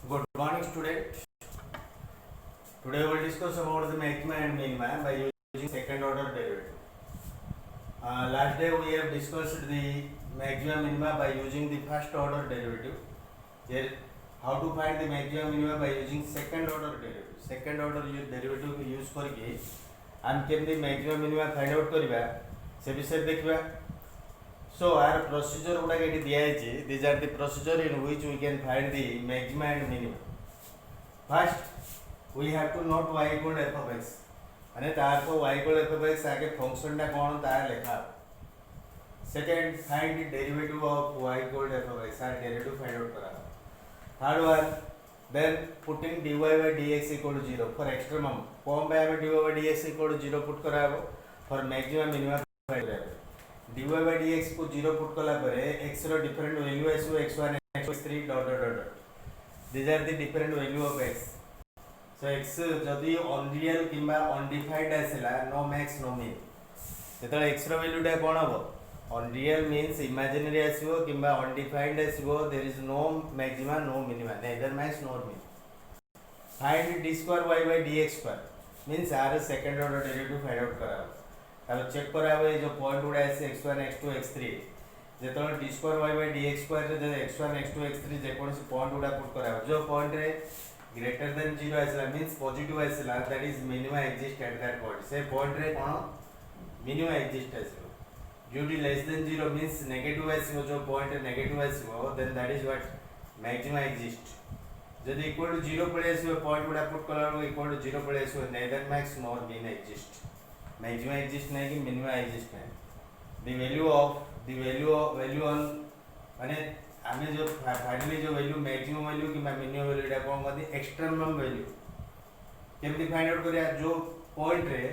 Good morning, student. Today we will discuss about the maxima and minima by using second order derivative. Last day we have discussed the maxima minima by using the first order derivative. Here, how to find the maxima minima by using second order derivative. Second order derivative use करके हम केमती maxima minima find out करिबा से विषय देखिबा. So our procedure गुड़ा के दिया है. These are the procedure in which we can find the maxima and minima. First, we have to note y equal f of x. અને તારકો y equal f of x આગે function ટા કોણ તાર લેખા. Second, find the derivative of y equal f of x. આ derivative find out કરા. Third one, then putting dy by dx equal to 0 for extremum. કોમ by dy by dx equal to 0 put कराबो for maximum minimum find कराबो. dy by dx को 0 put कला परे x रो different value आसो x1 x3 dot dot dot. These are the different value of x. So x जदि unreal किंबा undefined आसला no max no min. जेतले x रो value टा कोन हबो unreal means imaginary आसीबो किंबा undefined आसीबो there is no maxima no minima neither max nor min. Find d square y by dx square means आर second order derivative find out कराबो. अब check कराबो ये जो point उडा आसे x1 x2 x3 जेतले d square y by dx square रे x1 x2 x3 जे कोनसी point उडा put कराबो जो पॉइंट रे greater than 0 आसला means positive आसला that is minima exist at that point. से point रे कोन minima exist आसलो. Due less than 0 means negative आसलो जो point negative आसलो then that is what maxima exist. जदि equal to 0 पळे आसलो point उडा पुट कला equal to 0 पळे आसलो neither max nor min exist. Maxima exist नहीं कि minima exist नहीं. The value on माने आमे जो फाइनली जो वैल्यू मैक्सिमम वैल्यू कि मिनिमम वैल्यू टा कोन करदी एक्सट्रीमम वैल्यू केमती फाइंड आउट करिया जो पॉइंट रे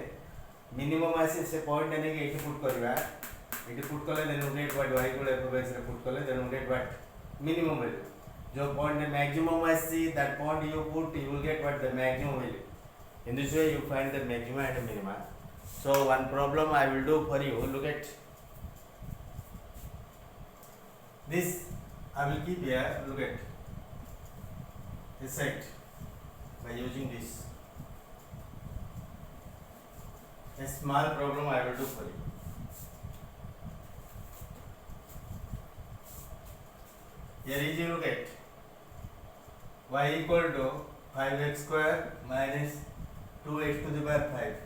मिनिमम आसे से पॉइंट ने के एठी पुट करबा एठी पुट करले then get what y equal f of x रे पुट करले then get what minimum value जो पॉइंट ने मैक्सिमम आसी that point you put you will get what the maximum value. In this way you find the maxima and minima. So one problem I will do for you. Look at this. I will keep here, look at this set by using this. A small problem I will do for you. Here is you look at y equal to 5x square minus 2x to the power 5.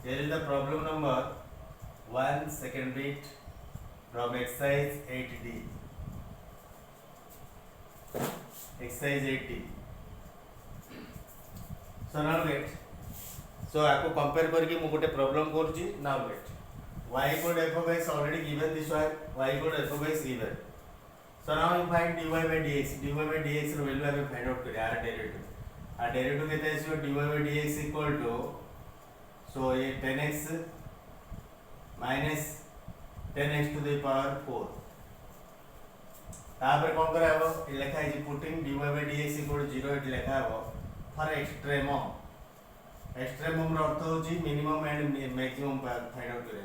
Here is the problem number 1 second bit from exercise 8D. Exercise 8D. So now get. So आपको compare करके मैं गोटे problem करूँगी. Now get. Y equal to f of x already given this one. Y equal to f of x given. So now you find dy by dx. dy by dx रो value हमें find out करें. आर derivative. आर derivative कितना है इसमें dy by dx equal to so ये 10x minus 10x to the power 4. तापर कौन करा हबो ए लेखा है putting dy by dx equal to 0 ए लेखा हबो फॉर एक्सट्रीमम. एक्सट्रीमम रो अर्थ होची minimum and maximum find out करे.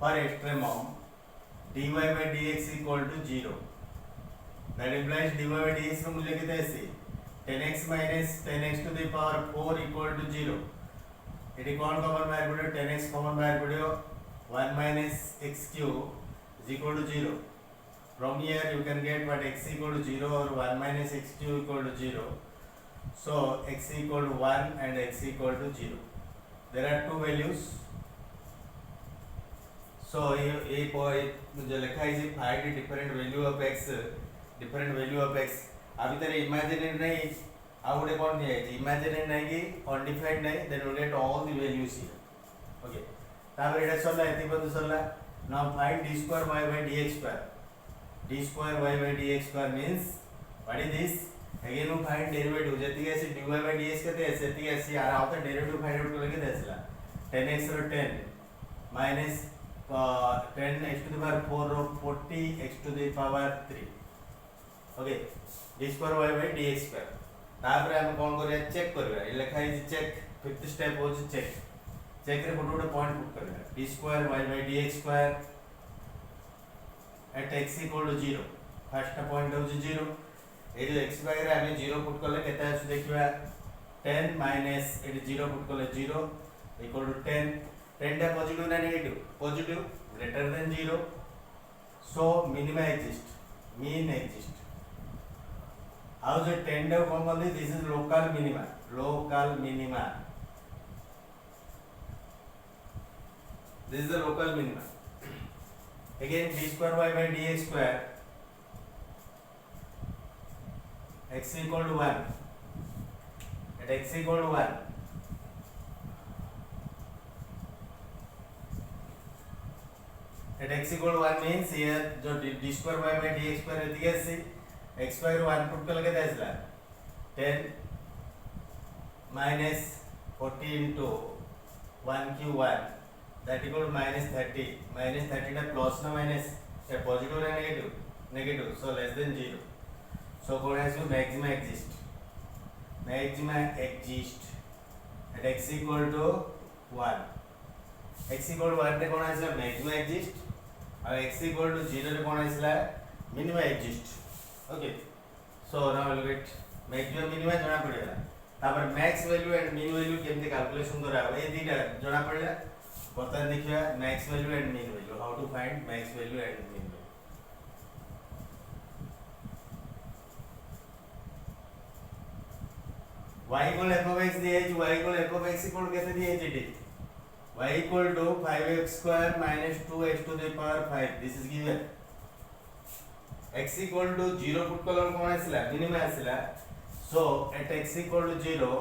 For extremum dy by dx equal to 0. That implies dy by dx रो मूल्य कितना है 10x minus 10x to the power 4 equal to 0. Eighty कौन कॉमन बाहर पड़ियो 10x कॉमन बाहर पड़ियो 1 minus x cube is equal to 0. From here you can get what x equal to 0 or 1 minus x cube equal to 0. So x equal to 1 and x equal to 0. There are two values. So ये जो लिखा है इसे find different value of x, different value of x. अभी तेरे imaginary नहीं, अब उड़े कौन दिया है? Imaginary नहीं कि undefined नहीं, then we get all the values here. Okay. तापर इधर सोला है तीन बंद सोला. Now find d square y by dx square. D square y by dx square means what is this? Again we find derivative. जैसे कि ऐसे dy by dx कहते हैं ऐसे कि ऐसे आ रहा होता है derivative find out करेंगे ऐसे ला. 10x row 10 minus 10x to the power 4 row 40x to the power 3. Okay. D square y by dx square. तापर हम कौन करें चेक करेंगे. ये लिखा है चेक. फिफ्थ स्टेप हो चेक. चेक रे गोटे पॉइंट पुट करबा d square y by dx square at x equal to 0 first point हो 0 ये जो x पाखे आम 0 पुट कले के देखा 10 माइनस ये 0 पुट कले 0 इक्वल टू 10 10 टा पॉजिटिव ना negative positive greater than 0 so minima exist mean exist how जो 10 टा कौन कहते this is local minima this is the local minima again d square y by dx square x equal to 1 at x equal to 1 at x equal to 1 means here जो d square y by dx square है दिया सी x square 1 put कर लगे था 10 minus 40 into 1 q 1 that equal to minus 30 टा plus ना minus या positive या negative so less than 0 so कौन है इसमें maxima exist at x equal to 1 x equal to 1 रे कौन है इसमें maxima exist और x equal to 0 रे कौन है इसमें minima exist okay so now we'll get maximum minima जना पड़ेगा तापर max value and min value केमती calculation करा ये दीटा जना पड़ेगा बता देखिए max value and min value how to find max value and min value y equal f of x दिया है y equal f of x equal कैसे दिया है dt y equal to 5x square minus 2x to the power 5 this is given x equal to 0 put कलर कौन आसिला minima आसिला so at x equal to 0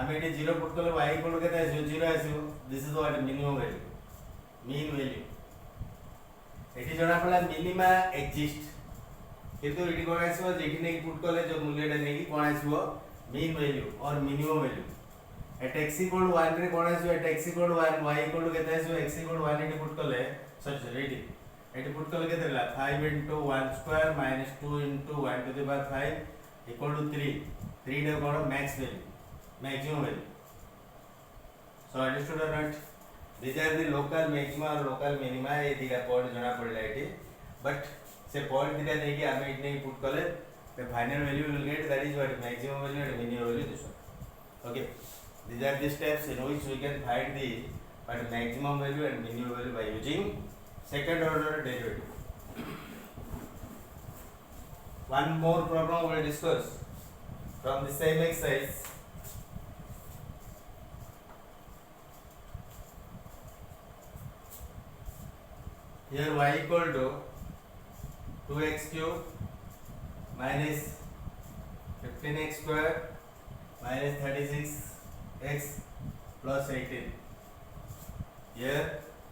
आमे एटी 0 पुट कले y इक्वल टू केते आसीबो 0 आसीबो this is what minimum value mean value एटी जणा पडला मिनिमा एक्जिस्ट किंतु एटी कोन आसीबो जेठी नै पुट कले जो मूल्यटा नै कोन आसीबो मीन वैल्यू और minimum value at x equal to 1 रे कोन आसीबो at x equal to 1 y equal to केते आसीबो x इक्वल टू 1 एटी पुट कले सॉरी एटी पुट कले केते ला 5 into 1 square minus 2 into 1 to the power 5 equal to 3 3 टा कोन max value maximum value so understood or not these are the local maxima और local minima ये दिगा पॉइंट जना पड़ला एटी बट से पॉइंट दिगा देकी आमे इतने पुट कले the final value will get that is what maximum value and minimum value this one okay these are the steps in which we can find the what maximum value and minimum value by using second order derivative one more problem we will discuss from the same exercise here y equal to 2x cube minus 15x square minus 36x plus 18 here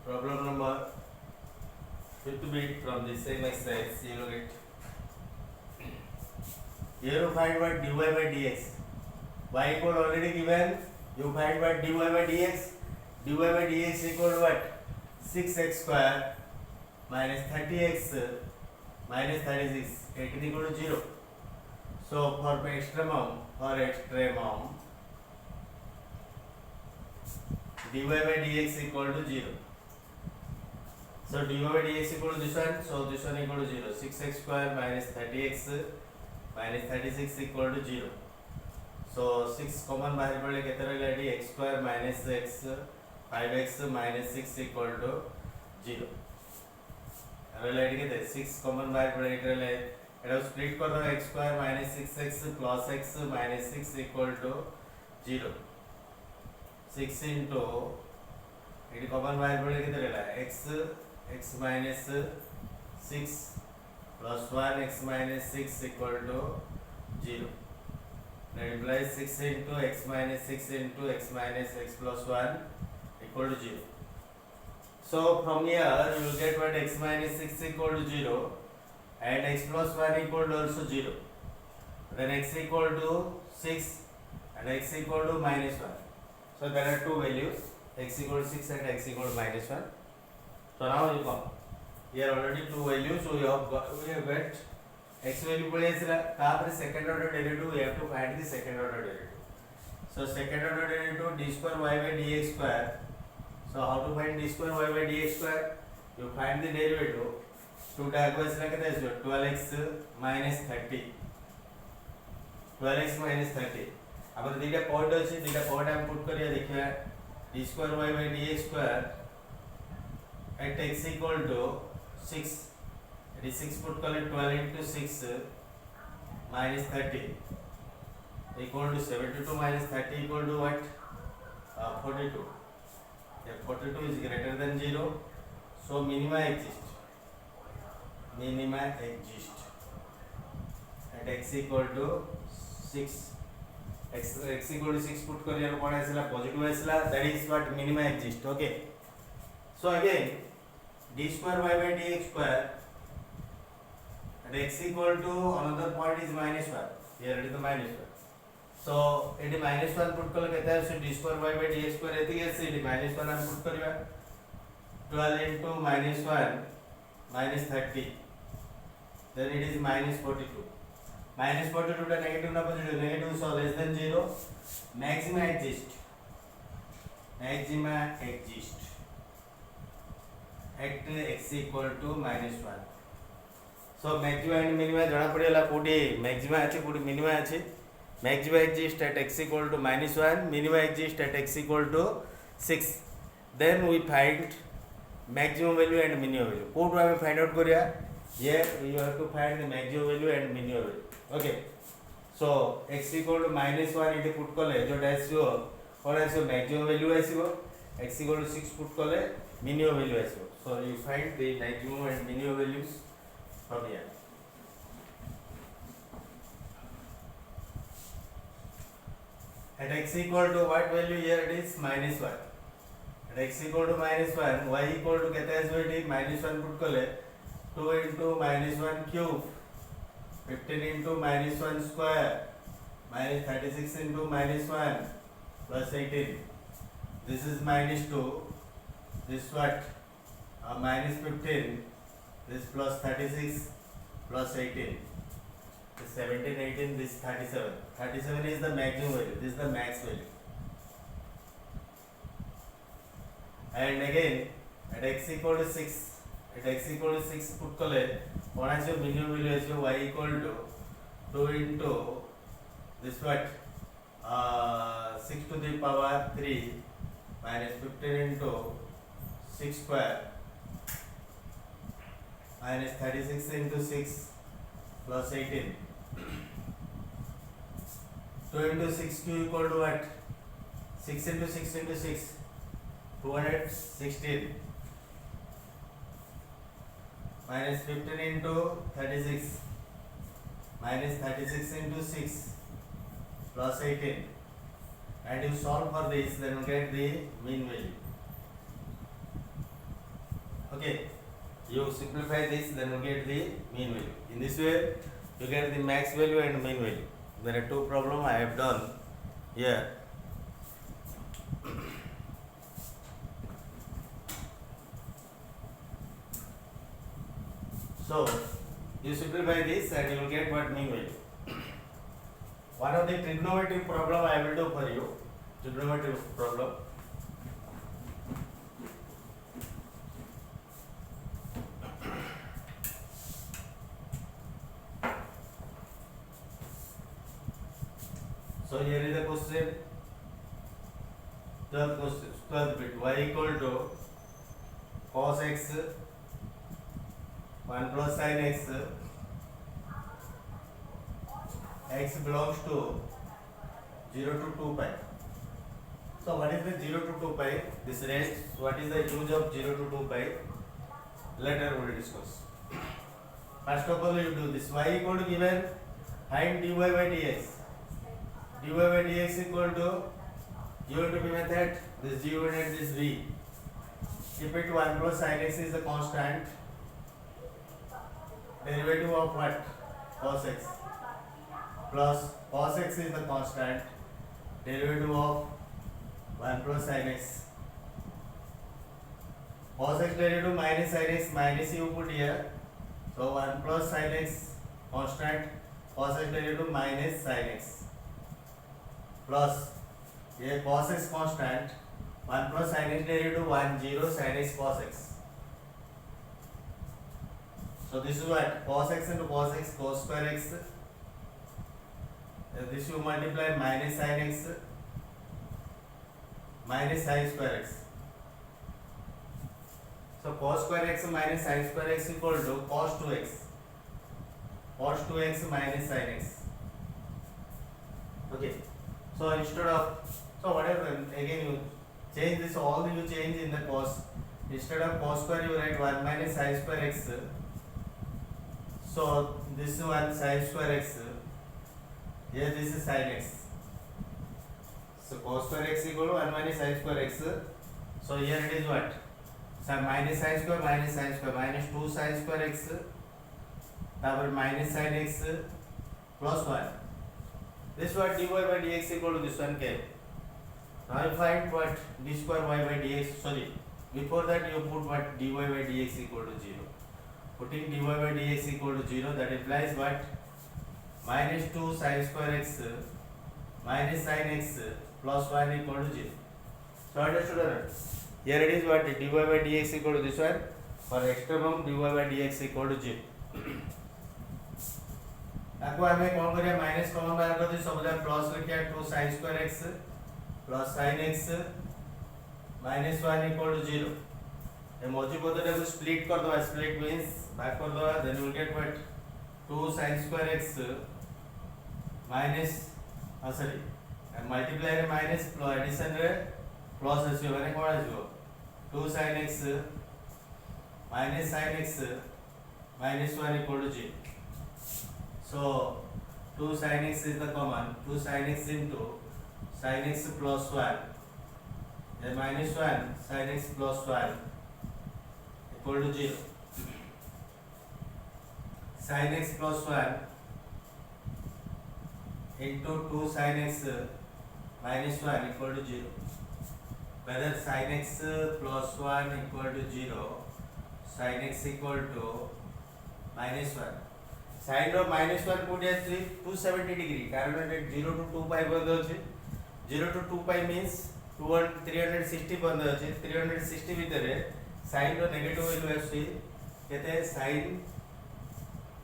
problem number 5th bit from the same exercise you will get here you find what dy by dx y equal already given you find what dy by dx equal to what 6x square minus 30x minus 36 18 equal to 0 so for extremum dy by dx equal to 0 so dy by dx equal to this one equal to 0 6x square minus 30x minus 36 equal to 0 so 6 common bahar pade kete rahila edi x square minus x 5x minus 6 equal to 0 रहला AD केते 6 common बाहर पड़े रहला एटा split कर दो x square minus 6x plus x minus 6 equal to 0 6 into एडी common बाहर पड़े केते रहला x minus 6 plus 1 x minus 6 equal to 0 that implies 6 into x minus 6 into x minus x plus 1 equal to 0 so from here you will get what x minus 6 equal to 0 and x plus 1 equal to also 0 then x equal to 6 and x equal to minus 1 so there are two values x equal to 6 and x equal to minus 1 so now you come here already two values so we have got x value put asila taapre second order derivative we have to find the second order derivative so second order derivative d square y by dx square so how to find d square y by dx square you find the derivative 2 टा को इसला केते आसीबो 12x minus 30 12x minus 30 ଆମର ଦୁଇଟା point ଅଛି ଦୁଇଟା point ଆମେ put କରିବା ଦେଖିବା d square y by dx square at x equal to 6 ଏଠି 6 ପୁଟ୍ କଲେ 12 into 6 minus 30 equal to 72 minus 30 equal to what? 42. If 42 is greater than 0, so minima exist. Minima exist at x equal to 6. X equal to 6 put kariya kone asila positive asila, that is what minima exist. Okay. So again, d square y by dx square at x equal to another point is minus 1. Here it is the minus 1. So it is minus 1 put kale kete asu d square y by dx square eti ase it minus 1 am put kariba 12 into minus 1 minus 30, then it is minus 42. Minus 42 ta negative na positive, negative so less than 0, maxima exist at x equal to minus 1. So maxima and minima jana padela कोडी maxima अछि कोडी minima अछि. Maxima exist at x equal to minus 1, minima exist at x equal to 6. Then we find maximum value and minimum value. What do I find out koriya? Here you have to find the maximum value and minimum value. Okay. So x equal to minus 1 इटे put कले जो आसीबो कोन आसीबो maximum value आसीबो, x equal to 6 put कले minimum value आसीबो. So you find the maximum and minimum values from here. At x equal to what value here it is minus 1. At x equal to minus 1, y equal to kete asbo eti minus 1 put kale 2 into minus 1 cube, 15 into minus 1 square, minus 36 into minus 1 plus 18. This is minus 2. This what? Minus 15. This plus 36 plus 18. This 17, 18. This 37. 37 is the maximum value. This is the max value. And again, at x equal to 6. At x equal to 6 put kale what is your minimum value is y equal to 2 into this what 6 to the power 3 minus 15 into 6 square minus 36 into 6 plus 18. 2 into 6 q equal to what? 6 into 6 into 6 216 minus 15 into 36 minus 36 into 6 plus 18, and you solve for this, then you get the mean value. Okay, you simplify this, then you get the mean value. In this way you get the max value and mean value. There are two problems I have done here. So you simplify this and you will get what mean value. One of the trigonometric problem I will do for you. Trigonometric problem. So here is the question. 12th bit. Y equal to cos x 1 plus sin x. X belongs to 0 to 2 pi. So what is the 0 to 2 pi? This range. What is the use of 0 to 2 pi? Later we will discuss. First of all, you do this. Y equal to given find dy by dx. Dy by dx equal to given to be method. This g and this v. Keep it 1 plus sin x is the constant. Derivative of what? Cos x. Plus cos x is the constant. Derivative of 1 plus sin x. Cos x derivative minus sin x, minus you put here. So 1 plus sin x constant, cos x derivative minus sin x. Plus here cos x constant, 1 plus sin x derivative 1, 0 sin x cos x. So this is what? Cos x into cos x, cos square x this you multiply minus sin x minus sin square x. So cos square x minus sin square x equal to cos 2x. Cos 2x minus sin x. Okay. So instead of, so whatever, again you change this, all you change in the cos. Instead of cos square you write 1 minus sin square x. So this is 1 sin square x. Here this is sin x. So cos square x equal to 1 minus sin square x. So here it is what? So minus sin square minus 2 sin square x. Then minus sin x plus 1. This what dy by dx equal to this one came. Now you find what d square y by dx. Sorry, before that you put what dy by dx equal to 0. Putting dy by dx equal to 0, that implies what? Minus 2 sin square x minus sin x plus 1 equal to 0. So understood or not? Here it is what dy by dx equal to this one. For extremum dy by dx equal to 0. ताको हमें कौन करिया minus common बाहर कर दी सब जगह plus लिखिया 2 sin square x plus sin x minus 1 equal to 0. ये मौजूद पदों को स्प्लिट कर दो. स्प्लिट means भाग कर दो. Then you will get what 2 sin square x minus sorry multiply रे minus plus addition रे plus आसियो माने कौन आसियो 2 sin x minus sin x minus 1 equal to 0. So 2 sin x is the common. 2 sin x into sin x plus 1 then minus 1 sin x plus 1 equal to 0. Sin x plus 1 into 2 sin x minus 1 equal to 0. Whether sin x plus 1 equal to 0, sin x equal to minus 1. Sin of minus 1 put as 270 degree. कारण 0 to 2 pi बंद होचे. 0 to 2 pi means 360 बंद होचे. 360 भीतर sin रो negative value आसी कहते हैं sin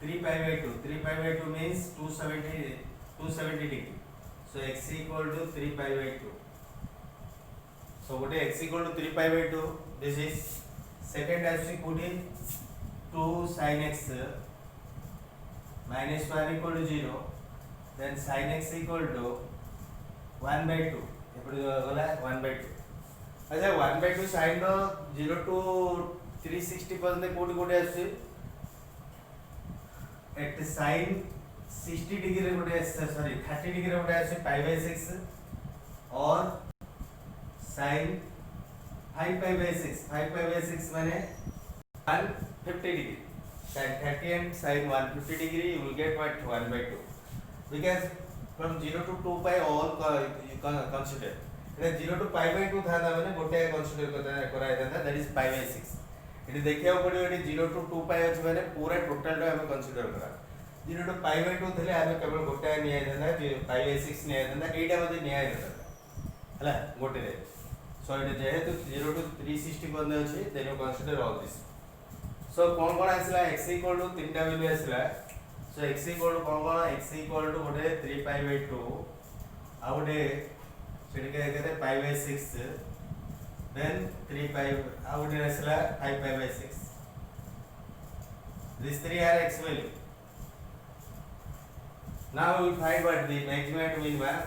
3 pi by 2. 3 pi by 2 means 270 degree. So x equal to 3 pi by 2. So what is x equal to 3 pi by 2? This is second as we put in 2 sin x minus 1 equal to 0. Then sin x equal to 1 by 2. एपड़ी गला 1 by 2. अच्छा 1 by 2 sin row 0 to 360 पर्यंत कोटी कोटी आसी. Eight sin 60 degree रे कोटी आसी sorry 30 degree रे कोटी आसी pi by 6 और sin 5 pi by 6. 5 pi by 6 माने 150 degree. Sin 30 and sin 150 degree you will get what 1 by 2. Because from 0 to 2 pi all you can consider. If 0 to pi by 2 था ना मैंने गोटे consider कराया था that is pi by 6. It देखिया पड़ियो it 0 to 2 pi अछि माने पूरा टोटल टा हमें कंसीडर करा. 0 to pi by 2 थले हमें केवल गोटे निया था pi by 6 निया था एटा मध्ये निया था हला गोटे रे. So इट जेहेतु 0 to 360 बंद अछि then you consider all this. So कौन कौन आसला x equal to 3 टा वैल्यू आसला. So x equal to कौन x equal to गोटे 3 pi by 2 आ गोटे सेठी के कहते pi by 6 then 3 pi आ गोटे आसला 5 pi by 6. These three are x value. Now we will find what the maximum and minimum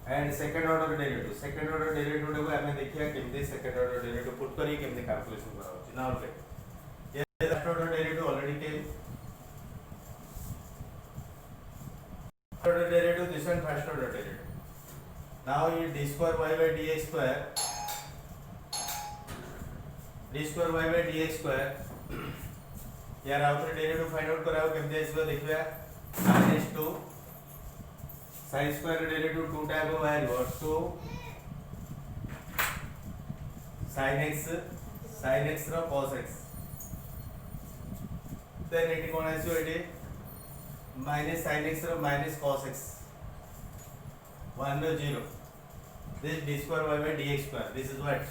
and second order derivative. Second order derivative को हमें देखिए केमते second order derivative put करी केमते calculation करा होची. Now look at first order derivative already came. First order derivative, this one first order derivative. Now you d square y by dx square. D square y by dx square. यार outer derivative find out कराओ केमते इसको देखिया minus 2 sin square derivative 2 type of value 2 sin x रो cos x. Then it कौन है सो it minus sin x row minus cos x 1 no 0. This d square y by dx square. This is what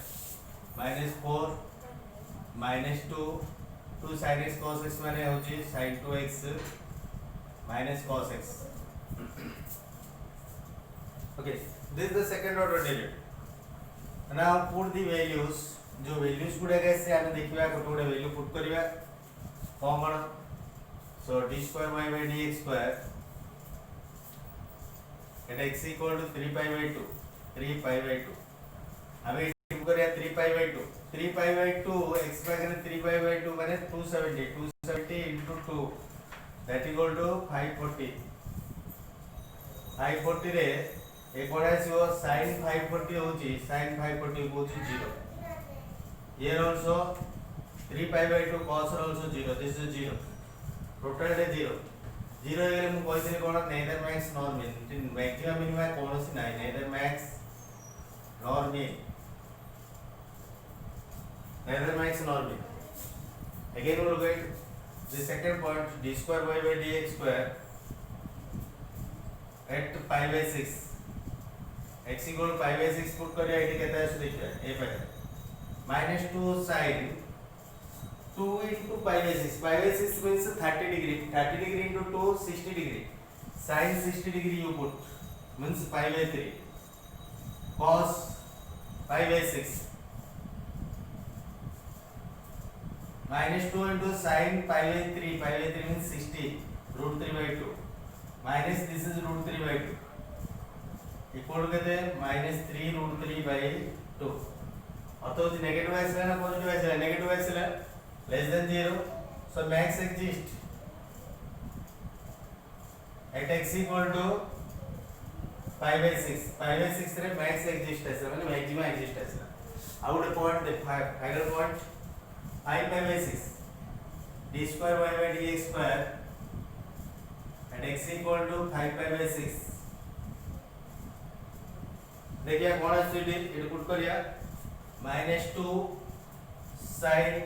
minus 4 minus 2 sin x cos x माने होची sin 2x minus cos x. Okay, this is the second order derivative. Now put the values. जो values गुड़ाक से आमे देखिबा गोटे गोटे value put करिबा कौन so d square y by dx square at x equal to 3 pi by 2 3 pi by 2 आमे put करिया 3 pi by 2 3 pi by 2 x पाखरे 3 pi by 2 माने 270 into 2 that equal to 540 540 रे ए कोन आसीबो sin 540 होची sin 540 होची 0 here also 3 pi by 2 cos also 0 this is 0 total रे 0 0 हेले मु कहले कोन neither max nor min maximum minimum कोनोसी नाही neither max nor min neither max nor min again we look at the second point d square y by dx square at pi by 6 x equal to pi by 6 put करिया eighty केता आसे देखिया ए पाखरे minus 2 sin 2 into pi by 6 means 30 degree into 2 60 degree sin 60 degree you put means pi by 3 cos pi by 6 minus 2 into sin pi by 3 means 60 root 3 by 2 minus this is root 3 by 2 equal to minus 3 root 3 by 2 अर्थात negative आइसला ना positive आइसला negative आइसला less than 0 so max exist at x equal to pi by 6 रे max exist आइसला माने maximum exist आइसला out point the final point I pi by 6 d square y by dx square at x equal to 5 pi by 6 देखिए कौन है CD it put करिया -2 sin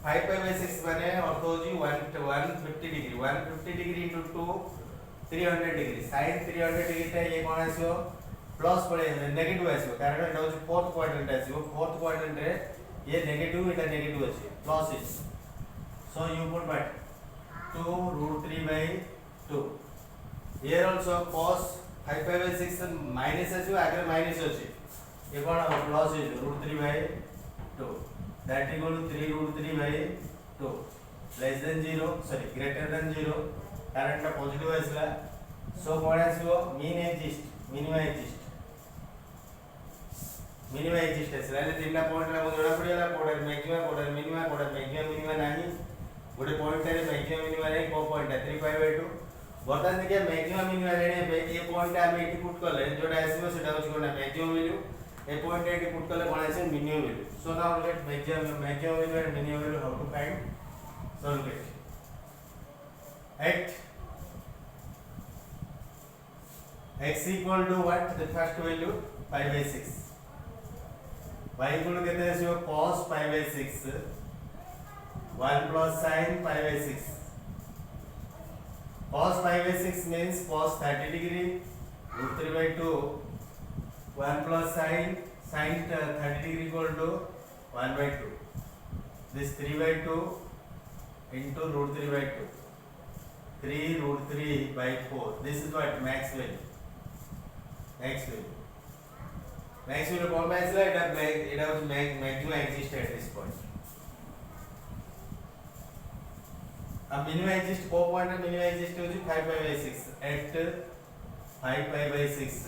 5 pi by 6 माने अर्थ होजी 150 degree into 2 300 degree sin 300 degree ता ये कौन आसीबो plus पड़े negative आसीबो कारण एटा होजी फोर्थ क्वाड्रेंट आसीबो फोर्थ क्वाड्रेंट रे ये नेगेटिव एटा नेगेटिव अछि plus is so you put buy 2 root 3 by 2 here also cos 5 pi by 6 minus आसी आगे माइनस अछि ये cone plus is root 3 by 2 that equal to 3 root 3 by 2 less than 0 sorry greater than 0 कारण ता positive आसला सो कोन आसीबो mean exist minimum exist आसला ले तीनटा पॉइंट ला जोडा पडिला कोडर मैक्सिमम मिनिमम नाही गोटे पॉइंट रे मैक्सिमम मिनिमम रे को पॉइंट 3 pi by 2 बर्तमान देखिए मैक्सिमम मिनिमम रे ये पॉइंट आमे एटी पुट करले जोटा आसीबो सेटा होची कोन मैक्सिमम वैल्यू ए पॉइंट एटी पुट करले कोन आसे minimum value so now let maximum value and minimum value how to find so look at x equal to what the first value pi by 6 y equal to केते आसीबो cos pi by 6 1 plus sin pi by 6 cos pi by 6 means cos 30 degree root 3 by 2 1 plus sin 30 degree equal to 1 by 2 this 3 by 2 into root 3 by 2 3 root 3 by 4 this is what max value कौन आइसला एटा was maximum exist at this point अब minimum exist को point है minimum exist होची 5 pi by 6 at 5 pi by 6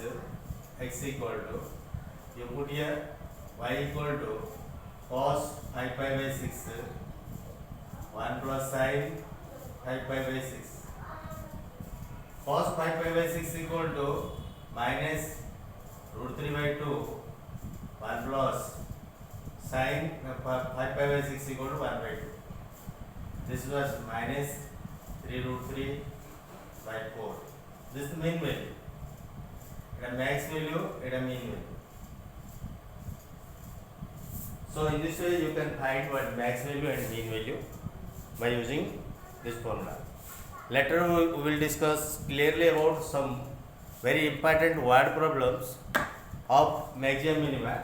x equal to you put here y equal to cos 5 pi by 6 1 plus sin 5 pi by 6 cos 5 pi by 6 equal to minus root 3 by 2 1 plus sin 5 pi by 6 equal to 1 by 2 this was minus 3 root 3 by 4 this is the mean value eta max value eta mean value so in this way you can find what max value and mean value by using this formula later we will discuss clearly about some very important word problems of maximum minima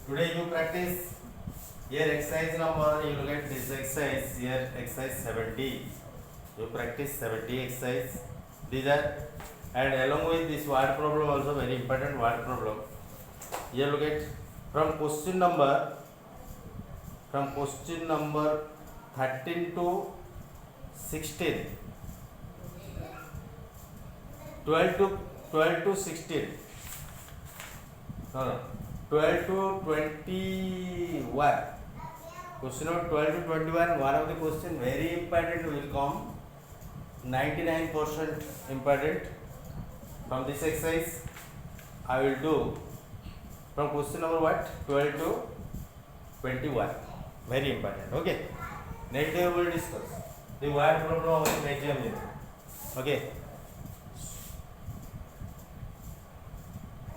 today you practice here exercise number you look at this exercise here exercise 70 you practice 70 exercise these are And along with this word problem also, very important word problem. Here look at from question number 13 to 16, 12 to 16, no, 12 to 21. Question number 12 to 21, one of the question very important will come, 99% important. From this exercise I will do from question number what, 12 to 21, very important. Okay, next day we will discuss the word problem of the maximum. Okay.